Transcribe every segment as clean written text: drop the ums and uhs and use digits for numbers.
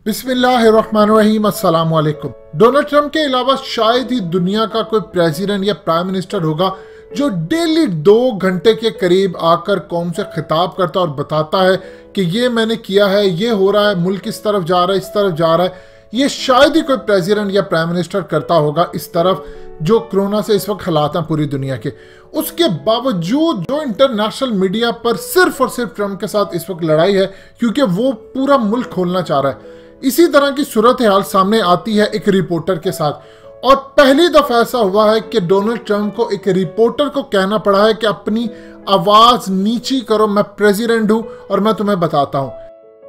बिस्मिल्लाहिर्रहमानिर्रहीम, अस्सलाम वालेकुम। डोनाल्ड ट्रंप के अलावा शायद ही दुनिया का कोई प्रेसिडेंट या प्राइम मिनिस्टर होगा जो डेली 2 घंटे के करीब आकर कौम से खिताब करता और बताता है कि ये मैंने किया है, ये हो रहा है, मुल्क इस तरफ जा रहा है, इस तरफ जा रहा है। ये शायद ही कोई प्रेसिडेंट या प्राइम मिनिस्टर करता होगा इस तरफ, जो कोरोना से इस वक्त हालात हैं पूरी दुनिया के। उसके बावजूद जो इंटरनेशनल मीडिया पर सिर्फ और सिर्फ ट्रंप के साथ इस वक्त लड़ाई है, क्योंकि वो पूरा मुल्क खोलना चाह रहा है। इसी तरह की सूरत हाल सामने आती है एक रिपोर्टर के साथ, और पहली दफा ऐसा हुआ है कि डोनाल्ड ट्रंप को एक रिपोर्टर को कहना पड़ा है कि अपनी आवाज नीची करो, मैं प्रेसिडेंट हूं और मैं तुम्हें बताता हूं।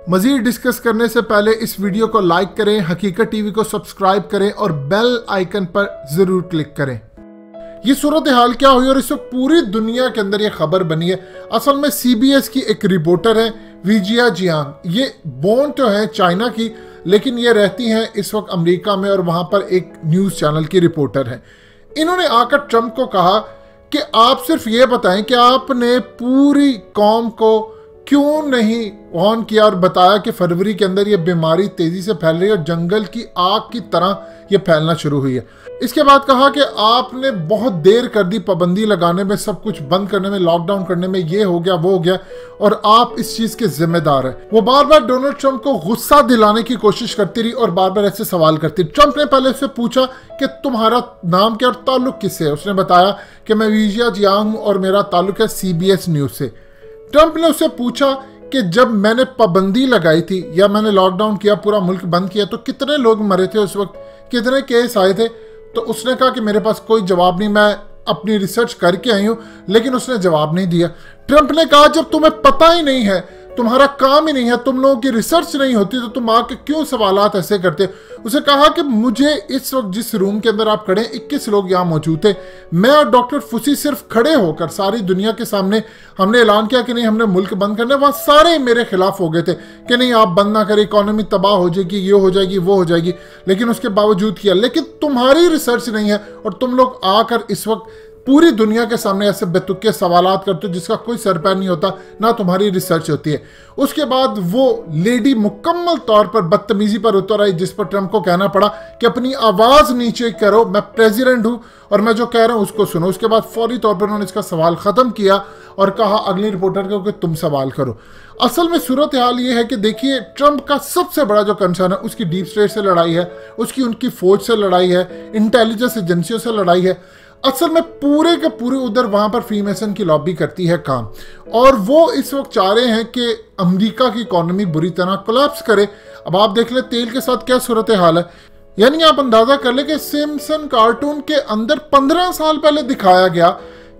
मजीद डिस्कस करने से पहले इस वीडियो को लाइक करें, हकीकत टीवी को सब्सक्राइब करें और बेल आइकन पर जरूर क्लिक करें। ये सूरत हाल क्या हुई और इस वक्त पूरी दुनिया के अंदर ये खबर बनी है। असल में CBS की एक रिपोर्टर है वीजिया जियांग। ये बोर्न तो है चाइना की, लेकिन ये रहती हैं इस वक्त अमेरिका में और वहां पर एक न्यूज़ चैनल की रिपोर्टर है। इन्होंने आकर ट्रंप को कहा कि आप सिर्फ ये बताएं कि आपने पूरी कौम को क्यों नहीं ऑन किया और बताया कि फरवरी के अंदर ये बीमारी तेजी से फैल रही है और जंगल की आग की तरह ये फैलना शुरू हुई है। इसके बाद कहा कि आपने बहुत देर कर दी पाबंदी लगाने में, सब कुछ बंद करने में, लॉकडाउन करने में, ये हो गया वो हो गया और आप इस चीज के जिम्मेदार हैं। वो बार बार डोनाल्ड ट्रंप को गुस्सा दिलाने की कोशिश करती रही और बार बार ऐसे सवाल करती। ट्रंप ने पहले उससे पूछा कि तुम्हारा नाम क्या और ताल्लुक किससे है। उसने बताया कि मैं वीजिया जियांग हूं और मेरा ताल्लुक है CBS न्यूज से। ट्रंप ने उससे पूछा कि जब मैंने पाबंदी लगाई थी या मैंने लॉकडाउन किया, पूरा मुल्क बंद किया, तो कितने लोग मरे थे उस वक्त, कितने केस आए थे। तो उसने कहा कि मेरे पास कोई जवाब नहीं, मैं अपनी रिसर्च करके आई हूं, लेकिन उसने जवाब नहीं दिया। ट्रंप ने कहा जब तुम्हें पता ही नहीं है, तुम्हारा काम ही नहीं है, तुम लोगों की रिसर्च नहीं होती, तो तुम आके क्यों सवालात ऐसे करते। उसे कहा कि मुझे इस वक्त जिस रूम के अंदर आप खड़े हैं 21 लोग यहाँ मौजूद थे, मैं और डॉक्टर फुसी सिर्फ खड़े होकर सारी दुनिया के सामने हमने ऐलान किया कि नहीं हमने मुल्क बंद करना, वहां सारे मेरे खिलाफ हो गए थे कि नहीं आप बंद ना करें, इकोनॉमी तबाह हो जाएगी, ये हो जाएगी वो हो जाएगी, लेकिन उसके बावजूद किया। लेकिन तुम्हारी रिसर्च नहीं है और तुम लोग आकर इस वक्त पूरी दुनिया के सामने ऐसे बेतुके सवालात करते हो जिसका कोई सर पैर नहीं होता, ना तुम्हारी रिसर्च होती है। उसके बाद वो लेडी मुकम्मल तौर पर बदतमीजी पर उतर आई, जिस पर ट्रंप को कहना पड़ा कि अपनी आवाज नीचे करो, मैं प्रेसिडेंट हूं और मैं जो कह रहा हूं उसको सुनो। उसके बाद फौरी तौर पर उन्होंने इसका सवाल खत्म किया और कहा अगली रिपोर्टर को कि तुम सवाल करो। असल में सूरत हाल ये है कि देखिए, ट्रंप का सबसे बड़ा जो कंसर्न है उसकी डीप स्टेट से लड़ाई है, उसकी उनकी फौज से लड़ाई है, इंटेलिजेंस एजेंसियों से लड़ाई है। असल में पूरे के पूरे उधर वहां पर फ्रीमेसन की लॉबी करती है काम, और वो इस वक्त चाह रहे हैं कि अमेरिका की इकोनॉमी बुरी तरह कोलैप्स करे। अब आप देख ले तेल के साथ क्या सूरत हाल है। यानी आप अंदाजा कर ले कि सिम्पसन कार्टून के अंदर 15 साल पहले दिखाया गया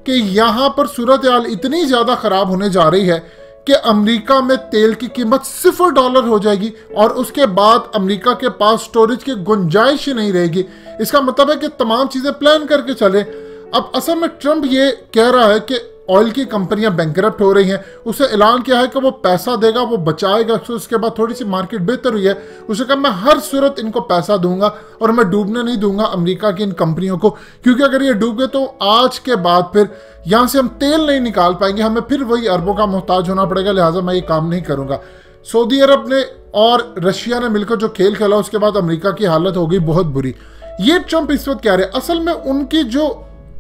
कि यहां पर सूरत हाल इतनी ज्यादा खराब होने जा रही है कि अमेरिका में तेल की कीमत $0 हो जाएगी और उसके बाद अमेरिका के पास स्टोरेज की गुंजाइश ही नहीं रहेगी। इसका मतलब है कि तमाम चीजें प्लान करके चले। अब असल में ट्रंप ये कह रहा है कि ऑयल की कंपनियां बैंकरप्ट हो रही हैं, उसे ऐलान किया है कि वो पैसा देगा, वो बचाएगा। तो उसके बाद थोड़ी सी मार्केट बेहतर हुई है, उसे कहा मैं हर सूरत इनको पैसा दूंगा और मैं डूबने नहीं दूंगा अमेरिका की इन कंपनियों को, क्योंकि अगर ये डूब गए तो आज के बाद फिर यहाँ से हम तेल नहीं निकाल पाएंगे, हमें फिर वही अरबों का मोहताज होना पड़ेगा, लिहाजा मैं ये काम नहीं करूंगा। सऊदी अरब ने और रशिया ने मिलकर जो खेल खेला उसके बाद अमेरिका की हालत हो गई बहुत बुरी। ये ट्रंप इस वक्त कह रहे हैं। असल में उनकी जो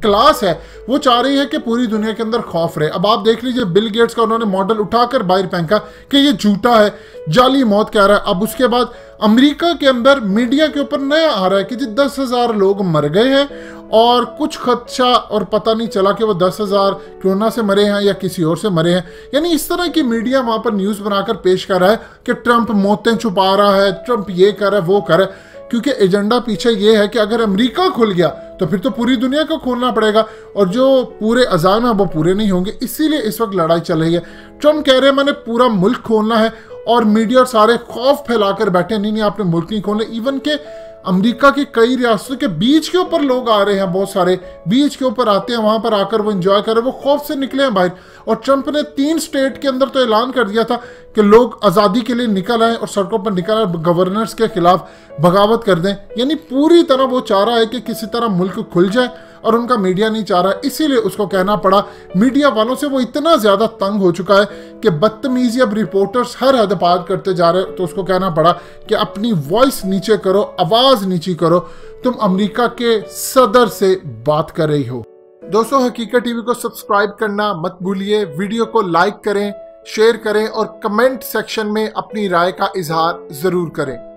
क्लास है वो चाह रही है कि पूरी दुनिया के अंदर खौफ रहे। अब आप देख लीजिए बिल गेट्स का उन्होंने मॉडल उठाकर बाहर फेंका कि ये झूठा है, जाली मौत कह रहा है। अब उसके बाद अमेरिका के अंदर मीडिया के ऊपर नया आ रहा है कि जी 10,000 लोग मर गए हैं और कुछ खदशा और पता नहीं चला कि वो 10,000 कोरोना से मरे हैं या किसी और से मरे हैं। यानी इस तरह की मीडिया वहां पर न्यूज बनाकर पेश कर रहा है कि ट्रंप मौतें छुपा रहा है, ट्रंप ये कर रहा है वो कर रहा है, क्योंकि एजेंडा पीछे ये है कि अगर अमेरिका खुल गया तो फिर तो पूरी दुनिया को खोलना पड़ेगा और जो पूरे अज़ाम है वो पूरे नहीं होंगे। इसीलिए इस वक्त लड़ाई चल रही है। ट्रंप कह रहे हैं मैंने पूरा मुल्क खोलना है और मीडिया सारे खौफ फैलाकर बैठे, नहीं आपने मुल्क नहीं खोलना। इवन के अमेरिका की कई रियासतों के बीच के ऊपर लोग आ रहे हैं, बहुत सारे बीच के ऊपर आते हैं, वहां पर आकर वो एंजॉय कर रहे हैं, वो खौफ से निकले हैं बाहर। और ट्रंप ने 3 स्टेट के अंदर तो ऐलान कर दिया था कि लोग आज़ादी के लिए निकल आए और सड़कों पर निकल आए, गवर्नर्स के खिलाफ बगावत कर दें। यानी पूरी तरह वो चाह रहा है कि किसी तरह मुल्क खुल जाए और उनका मीडिया नहीं चाह रहा, इसीलिए उसको कहना पड़ा। मीडिया वालों से वो इतना ज्यादा तंग हो चुका है कि बदतमीजी अब रिपोर्टर्स हर हद पार करते जा रहे, तो उसको कहना पड़ा कि अपनी वॉइस नीचे करो, आवाज नीची करो, तुम अमेरिका के सदर से बात कर रही हो। दोस्तों, हकीकत टीवी को सब्सक्राइब करना मत भूलिए, वीडियो को लाइक करें, शेयर करें और कमेंट सेक्शन में अपनी राय का इजहार जरूर करें।